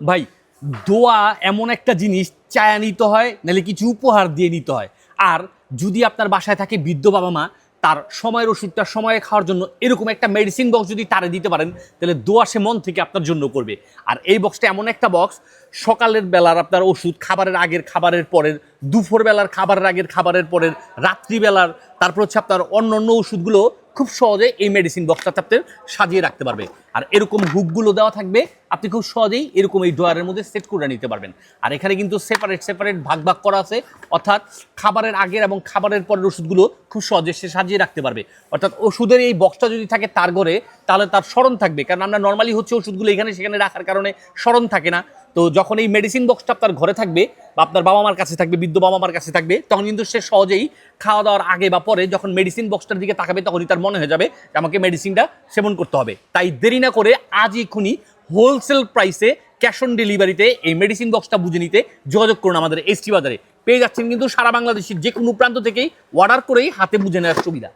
ভাই, দোয়া এমন একটা জিনিস চায়া নিতে হয়, নাহলে কিছু উপহার দিয়ে নিতে হয়। আর যদি আপনার বাসায় থাকে বৃদ্ধ বাবা মা, তার সময়ের ওষুধটা সময়ে খাওয়ার জন্য এরকম একটা মেডিসিন বক্স যদি তারে দিতে পারেন, তাহলে দোয়া সে মন থেকে আপনার জন্য করবে। আর এই বক্সটা এমন একটা বক্স, সকালের বেলার আপনার ওষুধ, খাবারের আগের খাবারের পরের, দুপুর বেলার খাবারের আগের খাবারের পরের, রাত্রিবেলার, তারপর হচ্ছে আপনার অন্য অন্য ওষুধগুলো খুব সহজে এই মেডিসিন বক্সটাতে আপনি সাজিয়ে রাখতে পারবে। আর এরকম হুকগুলো দেওয়া থাকবে, আপনি খুব সহজেই এরকম এই ড্রয়ারের মধ্যে সেট করে নিতে পারবেন। আর এখানে কিন্তু সেপারেট সেপারেট ভাগ ভাগ করা আছে, অর্থাৎ খাবারের আগের এবং খাবারের পরের ওষুধগুলো খুব সহজে সে সাজিয়ে রাখতে পারবে। অর্থাৎ ওষুধের এই বক্সটা যদি থাকে তার ঘরে, তাহলে তার স্মরণ থাকবে, কারণ আমরা নর্মালি হচ্ছে ওষুধগুলো এখানে সেখানে রাখার কারণে স্মরণ থাকে না। তো যখন এই মেডিসিন বক্সটা আপনার ঘরে থাকবে বা আপনার বাবা মার কাছে থাকবে, বৃদ্ধ বাবা মার কাছে থাকবে, তখন কিন্তু সে সহজেই খাওয়া দাওয়ার আগে বা পরে যখন মেডিসিন বক্সটার দিকে তাকাবে, তখনই তার মনে হয়ে যাবে যে আমাকে মেডিসিনটা সেবন করতে হবে। তাই দেরি না করে আজই এক্ষুনি হোলসেল প্রাইসে ক্যাশ অন ডেলিভারিতে এই মেডিসিন বক্সটা বুঝে নিতে যোগাযোগ করুন আমাদের এসটি বাজারে। পেয়ে যাচ্ছেন কিন্তু সারা বাংলাদেশের যে কোনো প্রান্ত থেকেই অর্ডার করেই হাতে বুঝে নেওয়ার সুবিধা।